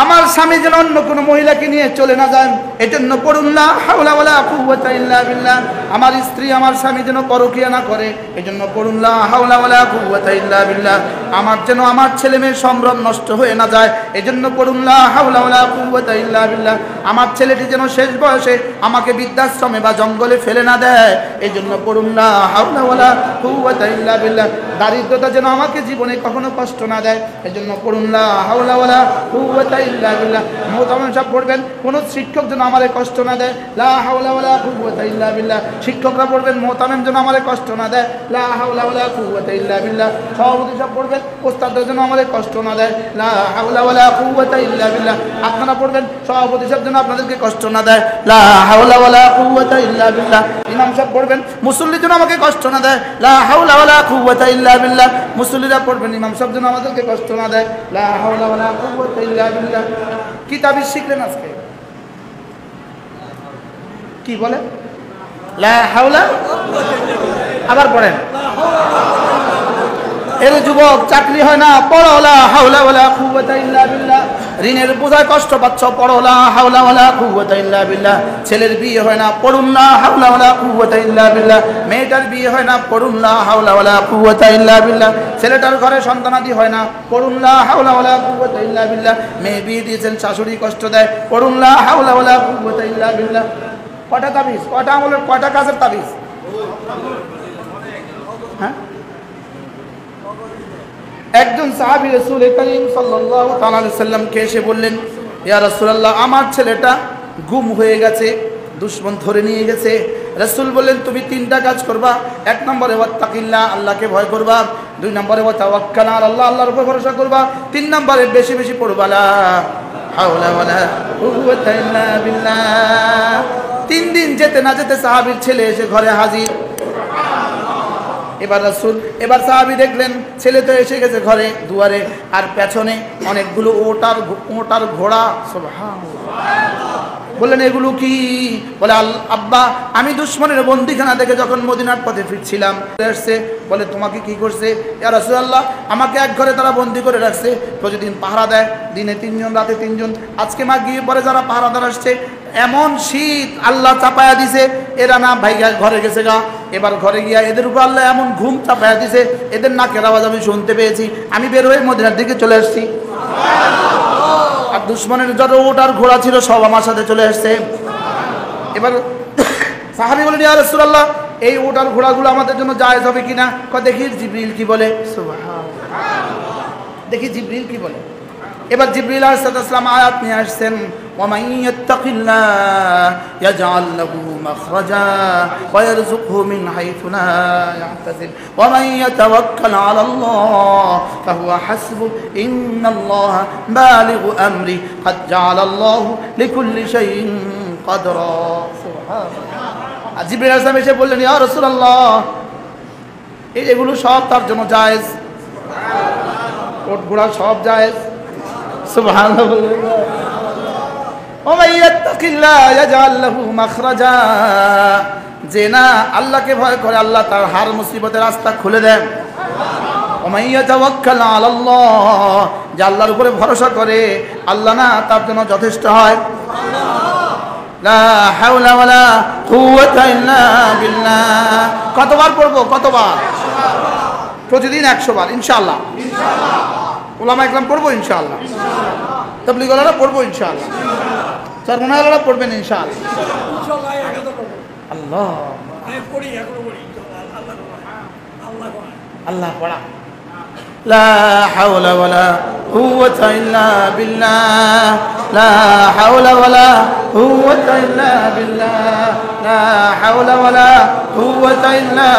আমার স্বামী যেন অন্য কোনো মহিলাকে নিয়ে চলে না যান, এজন্য পড়ুন লা হাওলা ওয়ালা কুওয়াতা ইল্লা বিল্লাহ। আমার স্ত্রী আমার স্বামী যেন পরকিয়া না করে, এজন্য পড়ুন লা হাওলা ওয়ালা কুওয়াতা ইল্লা বিল্লাহ। আমার যেন আমার ছেলে মেয়ের সম্ভ্রম নষ্ট হয়ে না যায়, এজন্য পড়ুন লা হাওলা ওয়ালা কুওয়াতা ইল্লা বিল্লাহ। আমার ছেলেটি যেন শেষ বয়সে আমাকে বৃদ্ধাশ্রমে বা জঙ্গলে ফেলে না দেয়, এজন্য পড়ুন লা হাওলা ওয়ালা কুওয়াতা ইল্লা বিল্লাহ। দারিদ্রতা যেন আমাকে জীবনে কখনো কষ্ট না দেয়, এজন্য পড়ুন লা হাওলা ওয়ালা কুওয়াতা ইল্লা বিল্লাহ। মোহতারাম সাহেব পড়বেন, কোন শিক্ষক যেন আমারে কষ্ট না দেয়, লা হাওলা ওয়ালা কুওয়াতা ইল্লা বিল্লাহ। শিক্ষকরা পড়বেন, মোহতারাম যেন আমারে কষ্ট না দেয়, লা হাওলা ওয়ালা কুওয়াতা ইল্লা বিল্লাহ। সভাপতি সাহেব পড়বেন, ওস্তাদরা যেন আমারে কষ্ট না দেয়, লা হাওলা ওয়ালা কুওয়াতা ইল্লা বিল্লাহ। আপনারা পড়বেন, সভাপতি সাহেব যেন আপনাদেরকে কষ্ট না দেয়, লা হাওলা ওয়ালা কুওয়াতা ইল্লা বিল্লাহ। ইমাম সাহেব পড়বেন, মুসল্লি যেন আমাকে কষ্ট না দেয়, লা হাওলা ওয়ালা কুওয়াতা ইল্লা বিল্লাহ। মুসল্লিরা পড়বেন, ইমাম সাহেব যেন আমাদেরকে কষ্ট না দেয়, লা হাওলা ওয়ালা কুওয়াতা ইল্লা বিল্লাহ। কি তাবিজ শিখলেন আজকে? কি বলে? লা হাওলা, আবার পড়েন। এর যুবক চাকরি হয় না, পড়ো লা হাওলা ওয়ালা কুওয়াতা ইল্লা বিল্লাহ। ঋণের বোঝায় কষ্ট পাচ্ছ, পড়ো লা হাওলা ওয়ালা কুওয়াতা ইল্লা বিল্লাহ। ছেলের বিয়ে হয় না, পড়ুন লা হাওলা ওয়ালা কুওয়াতা ইল্লা বিল্লাহ। মেয়েটার বিয়ে হয় না, পড়ুন লা হাওলা ওয়ালা কুওয়াতা ইল্লা বিল্লাহ। ছেলেটার ঘরে সন্তানাদি হয় না, পড়ুন লা হাওলা ওয়ালা কুওয়াতা ইল্লা বিল্লাহ। মেয়ে বিয়ে দিয়েছেন, শাশুড়ি কষ্ট দেয়, পড়ুন লা হাওলা ওয়ালা কুওয়াতা ইল্লা বিল্লাহ। কয়টা তাবিজ, কয়টা আমলের, কয়টা কাজের তাবিজ? হ্যাঁ, একজন সাহাবী রাসূল করিম সাল্লাল্লাহু তাআলা আলাইহি সাল্লামকে এসে বললেন, ইয়া রাসূলুল্লাহ, আমার ছেলেটা গুম হয়ে গেছে, দুশমন ধরে নিয়ে গেছে। রাসূল বললেন, তুমি 3টা কাজ করবা। 1 নম্বরে ওয়াত্তাকিল্লাহ, আল্লাহকে ভয় করবা। 2 নম্বরে ওয়াতাওয়াক্কাল আলাল্লাহ, আল্লাহর উপর ভরসা করবা। 3 নম্বরে বেশি বেশি পড়বা লা হাওলা ওয়ালা কুওয়াতা ইল্লা বিল্লাহ। 3 দিন যেতে না যেতে সাহাবীর ছেলে এসে ঘরে হাজির। এবার সাহাবী দেখলেন ছেলে তো এসে গেছে ঘরে দুয়ারে, আর পেছনে অনেকগুলো ওটার ঘোড়া। সুবহানাল্লাহ। বললেন, এগুলো কি? বলে, আব্বা, আমি দুশমনের বন্দিখানা থেকে যখন মদিনার পথে ফিরছিলাম আসছে। বলে, তোমাকে কি করছে? ইয়া রাসূলুল্লাহ, আমাকে এক ঘরে তারা বন্দি করে রাখছে, প্রতিদিন পাহারা দেয়, দিনে 3 জন, রাতে 3 জন। আজকে মাগরিবের পরে যারা পাহারাদার আসছে, এমন শীত আল্লাহ চাপায়া দিছে, এরা না ভাইগা ঘরে গেছে গা। এবার ঘরে গিয়া এদের উপর আল্লাহ এমন ঘুম চাপায়া দিছে, এদের নাকের আওয়াজ আমি শুনতে পেয়েছি। আমি বের হয়ে মদিনার দিকে চলে আসছি। আর দুশমনের যত ওটার ঘোড়া ছিল সব আমার সাথে চলে আসছে। এবার সাহাবী বলেন, ইয়া রাসূলুল্লাহ, এই ওটার ঘোড়াগুলো আমাদের জন্য জায়েজ হবে কিনা? দেখি জিবরিল কি বলে। সুবহানাল্লাহ, দেখি জিবরিল কি বলে। এবার জিবরিল আলাইহিস সালাম আয়াত নিয়ে আসছেন, ওয়া মান ইয়াত্তাকিল্লাহ ইয়াজআল লাহু মাখরাজা ওয়া ইয়ারযুকহু মিন হাইথু লা ইয়াহতাসিব ওয়া মান ইয়াতাওয়াক্কাল আলাল্লাহ ফাহুয়া হাসবুহ ইন্নাল্লাহা বালিগু আমরি ক্বাদ জাআলাল্লাহু লিকুল্লি শাইইন কদরা। সুবহানাল্লাহ। জিবরিল আলাইহিস সালাম এসে বললেন, ইয়া রাসূলুল্লাহ, এগুলো সব তার জন্য জায়েজ, ওট ঘোড়া সব জায়েজ। সুবহানাল্লাহ। ওয়া মান ইয়াত্তাকিল্লাহ ইয়াজআল লাহু মাখরাজা, যে না আল্লাহকে ভয় করে আল্লাহ তার হার মুসিবতের রাস্তা খুলে দেন। ওয়া মান ইয়াতাওয়াক্কাল আলাল্লাহ, যে আল্লাহর উপরে ভরসা করে আল্লাহ না তার জন্য যথেষ্ট হয়। লা হাওলা ওয়ালা কুওয়াতা ইল্লা বিল্লাহ। কতবার পড়বো? কতবার? প্রতিদিন 100 বার ইনশাআল্লাহ। উলামা ইকরাম পড়বো ইনশাআল্লাহ। তাবলীগ ওয়ালারা পড়বো ইনশাআল্লাহ। চরমনাই ওয়ালারা পড়বেন ইনশাআল্লাহ। আল্লাহ আল্লাহ পড়া। লা হাওলা ওয়ালা কুওয়াতা ইল্লা বিল্লাহ, লা হাওলা ওয়ালা কুওয়াতা ইল্লা বিল্লাহ, লা হাওলা ওয়ালা কুওয়াতা ইল্লা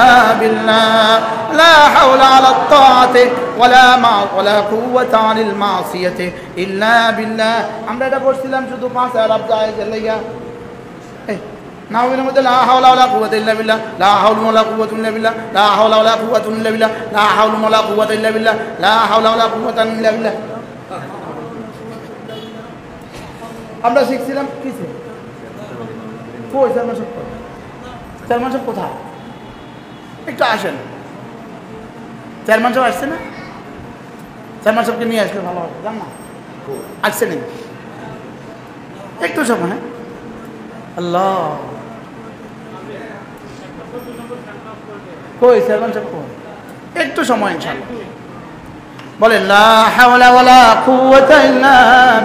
বিল্লাহ, লা হাওলা আলা তাআতি ওয়ালা কুওয়াতা আনিল মাসিয়াতি ইল্লা বিল্লাহ। আমরা এটা পড়ছিলাম শুধু 5 আরব জায়েজের লাগা। নাওয়াবির মধ্যে লা হাওলা ওয়ালা কুওয়াতা ইল্লা বিল্লাহ, লা হাওলা ওয়ালা কুওয়াতা ইল্লা বিল্লাহ, লা হাওলা ওয়ালা কুওয়াতা ইল্লা বিল্লাহ, লা হাওলা ওয়ালা কুওয়াতা ইল্লা বিল্লাহ, লা হাওলা ওয়ালা কুওয়াতা ইল্লা বিল্লাহ। আমরা শিখছিলাম কিসে? কই চেয়ারম্যান সাহেব কোথায়? একটু আসেন। চেয়ারম্যান সাহেব আসছে না? চেয়ারম্যান সাহেবকে নিয়ে আসলে ভালো হবে, জান না? আসছে নাকি? একটু সময়। হ্যাঁ আল্লাহ কই চেয়ারম্যান সাহেব কই? একটু সময় ইনশাআল্লাহ। বলেন লা হাওলা ওয়ালা কুওয়াতা ইল্লা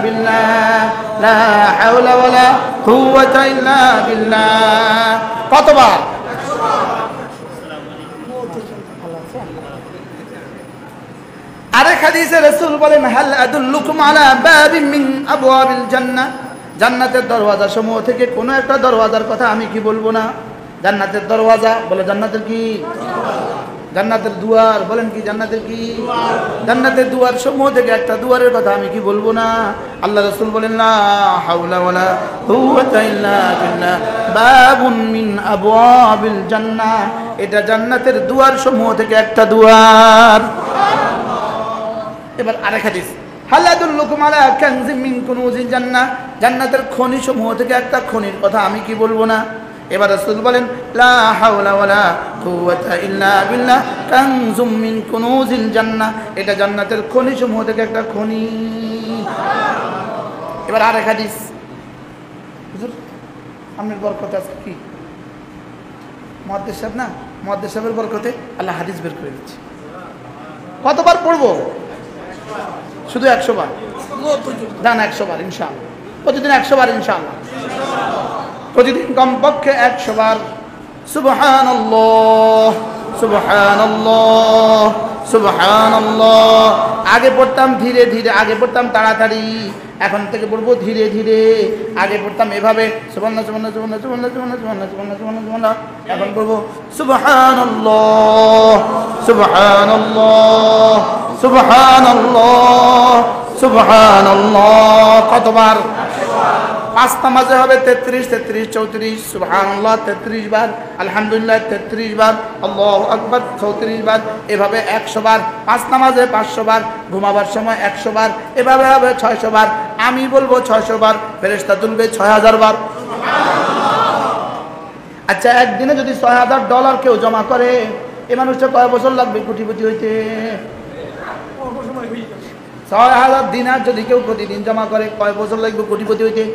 বিল্লাহ, লা হাওলা ওয়ালা কুওয়াতা ইল্লা বিল্লাহ। কতবার? আরেক হাদিসে রাসূল বলেন হাল আদুল্লুকুম আলা বাবিন মিন আবওয়াবিল জান্নাহ, জান্নাতের দরওয়াজা সমূহ থেকে কোন একটা দরওয়াজার কথা আমি কি বলবো না? জান্নাতের দরওয়াজা বলে জান্নাতের কি? জান্নাতের দুয়ার বলেন কি? জান্নাতের কি? জান্নাতের দুয়ার সমূহ থেকে একটা দুয়ারের কথা আমি কি বলবো না? আল্লাহ রাসূল বলেন লা হাওলা ওয়ালা কুওয়াতা ইল্লা বিল্লাহ বাবুন মিন আবওয়াবিল জান্নাহ, এটা জান্নাতের দুয়ার সমূহ থেকে একটা দুয়ার। এবার আরেক হাদিস হাল আদুল্লুকুম আলা কানজিম মিন কুনুজিল জান্নাহ, জান্নাতের খনি সমূহ থেকে একটা খনির কথা আমি কি বলবো না? এবার রাসূল বলেন লা হাওলা ওয়ালা কুওয়াতা ইল্লা বিল্লাহ কানজুম মিন কুনুজিল জান্নাহ, এটা জান্নাতের খনি সমূহ থেকে একটা খনি। এবার আরেক হাদিস। হুজুর আপনার বরকত আছে কি? মুহাদ্দিস সাহেব না, মুহাদ্দিস সাহেবের বরকতে আল্লাহ হাদিস বের করে দিচ্ছে। কতবার পড়বো? শুধু 100 বার। না 100 বার ইনশাআল্লাহ। প্রতিদিন 100 বার ইনশাআল্লাহ। প্রতিদিন কমপক্ষে 100 বার সুবহানাল্লাহ সুবহানাল্লাহ সুবহানাল্লাহ। আগে পড়তাম ধীরে ধীরে, আগে পড়তাম তাড়াতাড়ি, এখন থেকে পড়বো ধীরে ধীরে। আগে পড়তাম এভাবে সুবহানাল্লাহ সুবহানাল্লাহ সুবহানাল্লাহ সুবহানাল্লাহ সুবহানাল্লাহ সুবহানাল্লাহ সুবহানাল্লাহ, এখন পড়বো সুবহানাল্লাহ সুবহানাল্লাহ সুবহানাল্লাহ সুবহানাল্লাহ। কতবার? 5 নামাজে হবে 33 33 34 সুবহানাল্লাহ 33 বার, আলহামদুলিল্লাহ 33 বার, আল্লাহু আকবার 34 বার, এভাবে 100 বার। 5 নামাজে 500 বার, ঘুমাবার সময় 100 বার, এভাবে হবে 600 বার। আমি বলবো 600 বার, ফেরেশতা তুলবে 6000 বার। আচ্ছা একদিনে যদি $6000 কেউ জমা করে, এই মানুষটা কয় বছর লাগবে কোটিপতি হইতে? 6000 দিনার যদি কেউ প্রতিদিন জমা করে, কয় বছর লাগবে কোটিপতি হইতে?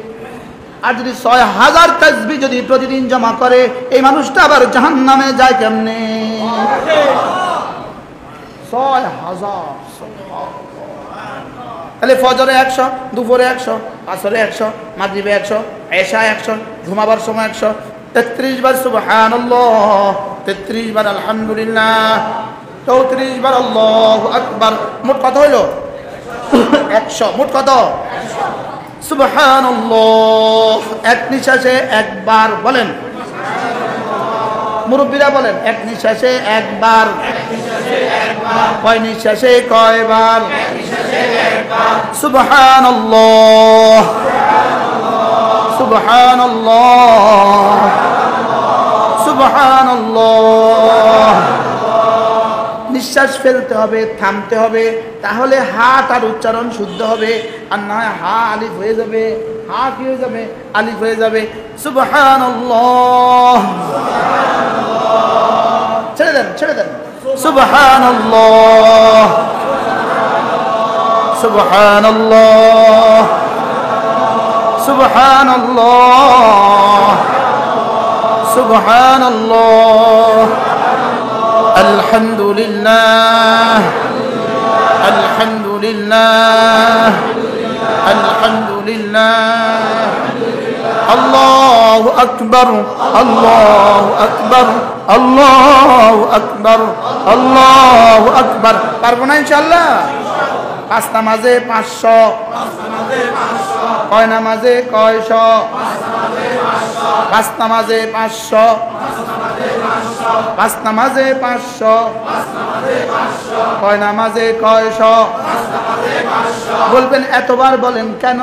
আর যদি 6000 তাসবিহ যদি প্রতিদিন জমা করে, এই মানুষটা আবার জাহান্নামে যায় কেমনে? 6000। তাহলে ফজরে 100, দুপুরে 100, আসরে 100, মাগরিবে 100, এশায় 100, ঘুমাবার সময় 100, 33 বার সুবহানাল্লাহ, 33 বার আলহামদুলিল্লাহ, 34 বার আল্লাহু আকবার। মোট কত হইল? 100। মোট কত? সুবহানাল্লাহ। এক নিঃশ্বাসে একবার বলেন, মুরব্বীরা বলেন এক নিঃশ্বাসে একবার। কয় নিঃশ্বাসে কয়বার? সুবহানাল্লাহ সুবহানাল্লাহ সুবহানাল্লাহ। নিঃশ্বাস ফেলতে হবে, থামতে হবে, তাহলে হাত আর উচ্চারণ শুদ্ধ হবে। আর না হয় হা আলিফ হয়ে যাবে, হা কি হয়ে যাবে? আলিফ হয়ে যাবে। সুবহানাল্লাহ। ছেড়ে দেন, ছেড়ে দেন। সুবহানাল্লাহ সুবহানাল্লাহ সুবহানাল্লাহ সুবহানাল্লাহ আলহামদুলিল্লাহ আলহামদুলিল্লাহ আলহামদুলিল্লাহ আল্লাহু আকবার আল্লাহু আকবার আল্লাহু আকবার আল্লাহু আকবার। পারবো না ইনশাআল্লাহ? পাঁচ নামাজে 500, কয় নামাজে কয়শো? পাঁচ নামাজে 500, পাঁচ নামাজে 500, কয় নামাজে কয়শো? বলবেন এতবার বলেন কেন?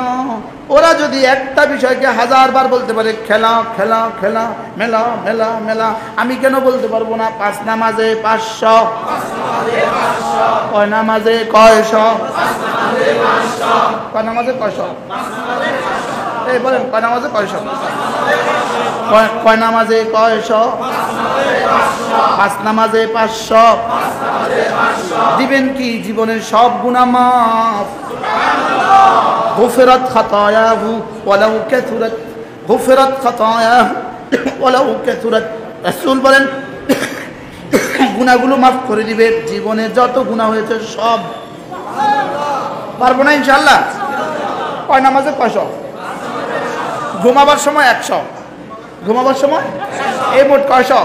ওরা যদি একটা বিষয়কে 1000 বার বলতে পারে, খেলা খেলা খেলা, মেলা মেলা মেলা, আমি কেন বলতে পারবো না? পাঁচ নামাজে 500, কয় নামাজে কয়শো? কয় নামাজে কয়শো? এই বলেন কয় নামাজে কয়শো? কয় নামাজে কয়শো? পাঁচ নামাজে 500। দিবেন কি জীবনের সব গুনাহ মাফ? গুফিরাত খাতায়াহু ওয়ালাউ কাসুরাত, গুফিরাত খাতায়াহু ওয়ালাউ কাসুরাত। রাসূল বলেন গুনাহগুলো মাফ করে দিবে, জীবনে যত গুনাহ হয়েছে সব। পারবো না ইনশাআল্লাহ? কয় নামাজে কয়শো? ঘুমাবার সময় 100, ঘুমাবার সময় এই মোট কয়শো?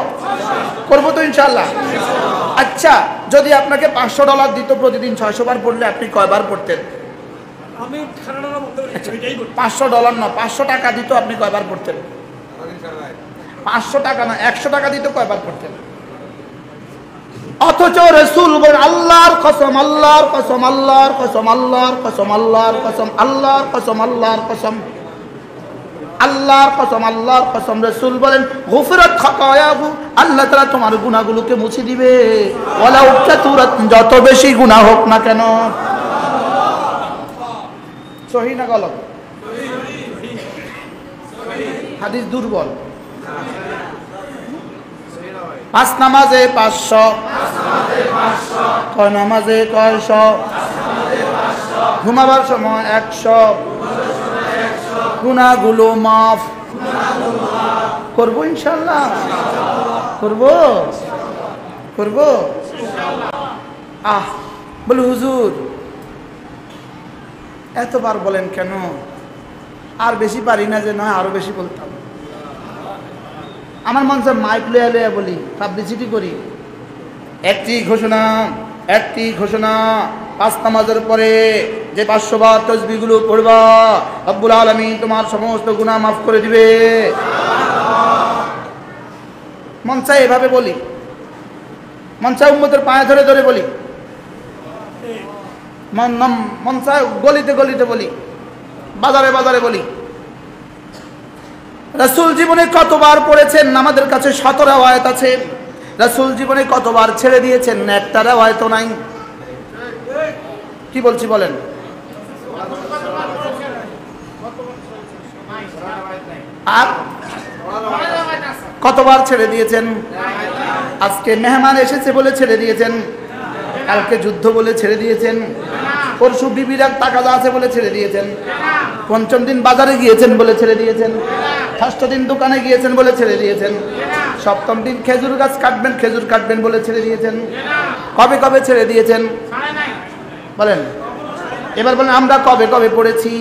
করবো তো ইনশাআল্লাহ? আচ্ছা, যদি আপনাকে $500 দিত প্রতিদিন 600 বার পড়লে আপনি কয়বার পড়তেন? $500 না, 500 টাকা দিত, আপনি কয়বার পড়তেন? 500 টাকা না, 100 টাকা দিত, কয়বার পড়তেন? অথচ রাসূল বলেন আল্লাহর কসম আল্লাহর কসম আল্লাহর কসম আল্লাহর কসম আল্লাহর কসম আল্লাহর কসম আল্লাহর কসম আল্লাহর কসম আল্লাহর কসম, রাসূল বলেন গুফিরাত খাতায়াহু, আল্লাহ তাআলা তোমার গুনাহগুলোকে মুছে দিবে, ওয়ালাউ কাসুরাত, যত বেশি গুনাহ হোক না কেন। সহিহ না গলত? হাদিস দুর্বল। পাঁচ নামাজে 500, কয় নামাজে কয়শো? ঘুমাবার সময় 100, গুনাহগুলো মাফ। করবো ইনশাআল্লাহ? করবো করবো? বলে হুজুর এতবার বলেন কেন? আর বেশি পারি না, যে নয় আরো বেশি বলতাম। আমার মঞ্চে মাইক লইয়া লইয়া বলি, পাবলিসিটি করি। একটি ঘোষণা, পাঁচ নামাজের পরে যে 500 বার তাসবিহগুলো পড়বা, রব্বুল আলামিন তোমার সমস্ত গুনাহ মাফ করে দিবে। মঞ্চায় এভাবে বলি, মঞ্চায় উম্মতের পায়ে ধরে ধরে বলি, মঞ্চায় গলিতে গলিতে বলি, বাজারে বাজারে বলি। রাসূল জীবনে কতবার পড়েছেন? আমাদের কাছে 17 রিওয়ায়াত আছে। রাসূল জীবনে কতবার ছেড়ে দিয়েছেন? একটা রিওয়ায়াতও নাই। কি বলছি বলেন? আর কতবার ছেড়ে দিয়েছেন? আজকে মেহমান এসেছে বলে ছেড়ে দিয়েছেন, কালকে যুদ্ধ বলে ছেড়ে দিয়েছেন, পরশু বিবির তাকাদা আছে বলে ছেড়ে দিয়েছেন, পঞ্চম দিন বাজারে গিয়েছেন বলে ছেড়ে দিয়েছেন, ষষ্ঠ দিন দোকানে গিয়েছেন বলে ছেড়ে দিয়েছেন, সপ্তম দিন খেজুর গাছ কাটবেন, খেজুর কাটবেন বলে ছেড়ে দিয়েছেন। কবে কবে ছেড়ে দিয়েছেন বলেন? এবার বলেন আমরা কবে কবে পড়েছি?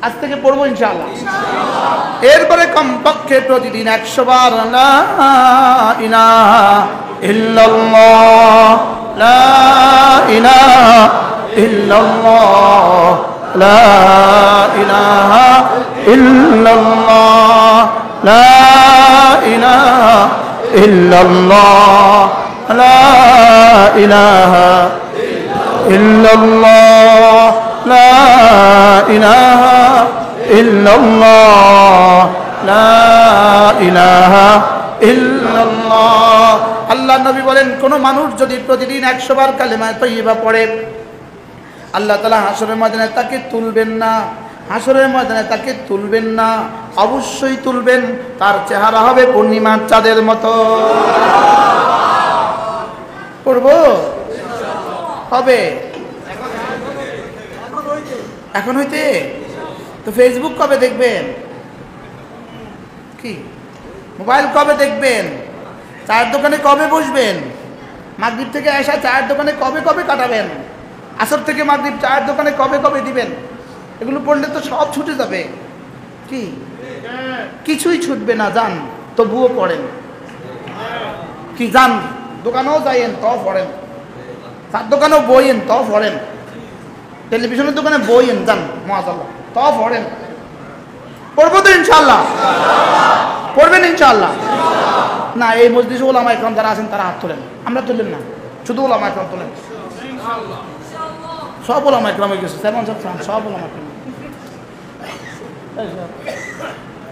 আজ থেকে পড়বো ইনশাআল্লাহ। এরপরে কমপক্ষে প্রতিদিন 100 বার লা ইলাহা ইল্লাল্লাহ, লা ইলাহা ইল্লাল্লাহ, লা ইলাহা ইল্লাল্লাহ, লা ইলাহা ইল্লাল্লাহ, লা ইলাহা ইল্লাল্লাহ, লা ইলাহা ইল্লাল্লাহ, লা ইলাহা ইল্লাল্লাহ। আল্লাহ নবী বলেন কোন মানুষ যদি প্রতিদিন 100 বার কালেমা তয়্যিবা পড়ে, আল্লাহ তাআলা হাসরের ময়দানে তাকে তুলবেন না, হাসরের ময়দানে তাকে তুলবেন না, অবশ্যই তুলবেন। তার চেহারা হবে পূর্ণিমার চাঁদের মতো। পড়বো? হবে? এখন হইতে তো ফেসবুক কবে দেখবেন, কি মোবাইল কবে দেখবেন, চায়ের দোকানে কবে বসবেন, মাগরিব থেকে আসা চায়ের দোকানে কবে কবে কাটাবেন, আসর থেকে মাগরিব চায়ের দোকানে কবে কবে দিবেন, এগুলো পড়লে তো সব ছুটে যাবে। কি কিছুই ছুটবে না, যান তবুও পড়েন, কি যান দোকানেও যাইয়েন তাও পড়েন, চার দোকানেও বইয়েন তাও পড়েন, টেলিভিশনের দোকানে বইয়েন যান মাশাআল্লাহ তাও পড়েন। পড়বো তো ইনশাআল্লাহ, পড়বেন ইনশাআল্লাহ। না এই মজলিসে ওলামা ইকরাম যারা আছেন তারা হাত তোলেন, আমরা তুললেন না, শুধু ওলামা ইকরাম তোলেন। সব ওলামা ইকরাম হয়ে গেছে, সব ওলামা ইকরাম।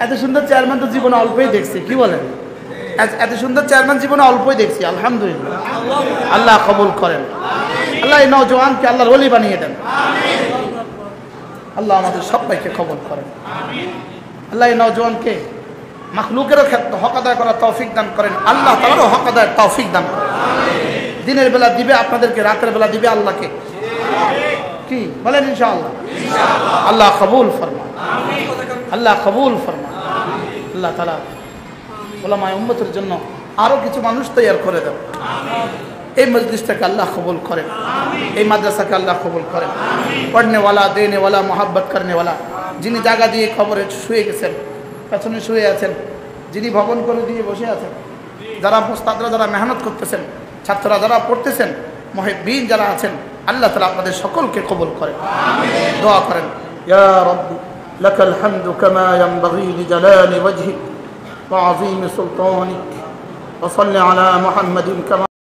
এত সুন্দর চেয়ারম্যান তো জীবনে অল্পই দেখছি, কি বলেন, এত সুন্দর চেয়ারম্যান জীবনে অল্পই দেখছি। আলহামদুলিল্লাহ, আল্লাহ কবুল করেন, আল্লাহ এই নওজোয়ানকে আল্লাহর ওলি বানিয়ে দেন, আল্লাহ আমাদের সবাইকে কবুল করেন, আল্লাহ এই নওজোয়ানকে মাখলুকেরও ক্ষেত্রে হক আদায় করার তৌফিক দান করেন, আল্লাহ তাআলারও হক আদায়ের তৌফিক দান করেন। দিনের বেলা দিবে আপনাদেরকে, রাতের বেলা দিবে আল্লাহকে, কি বলেন ইনশাআল্লাহ। আল্লাহ কবুল ফরমান, আল্লাহ কবুল ফরমান। আল্লাহ তাআলা উলামায়ে উম্মতের জন্য আরো কিছু মানুষ তৈরি করে দেন। এই মজলিসটাকে আল্লাহ কবুল করেন, এই মাদ্রাসাকে আল্লাহ কবুল করেন। পড়নেওয়ালা, দেনেওয়ালা, মোহাব্বত করনেওয়ালা, যিনি জায়গা দিয়ে খবরে শুয়ে গেছেন, পেছনে শুয়ে আছেন, যিনি ভবন করে দিয়ে বসে আছেন, যারা মুস্তাদরা যারা মেহনত করতেছেন, ছাত্ররা যারা পড়তেছেন, মুহিব্বিন যারা আছেন, আল্লাহ তাআলা আপনাদের সকলকে কবুল করেন। দোয়া করেন, ইয়া রাব্বি লাকাল হামদু কামা ইয়ানবাগি লিজালালি ওয়াজহিক ওয়া আযীমি সুলতানিক ওয়া সাল্লি আলা মুহাম্মাদিন কামা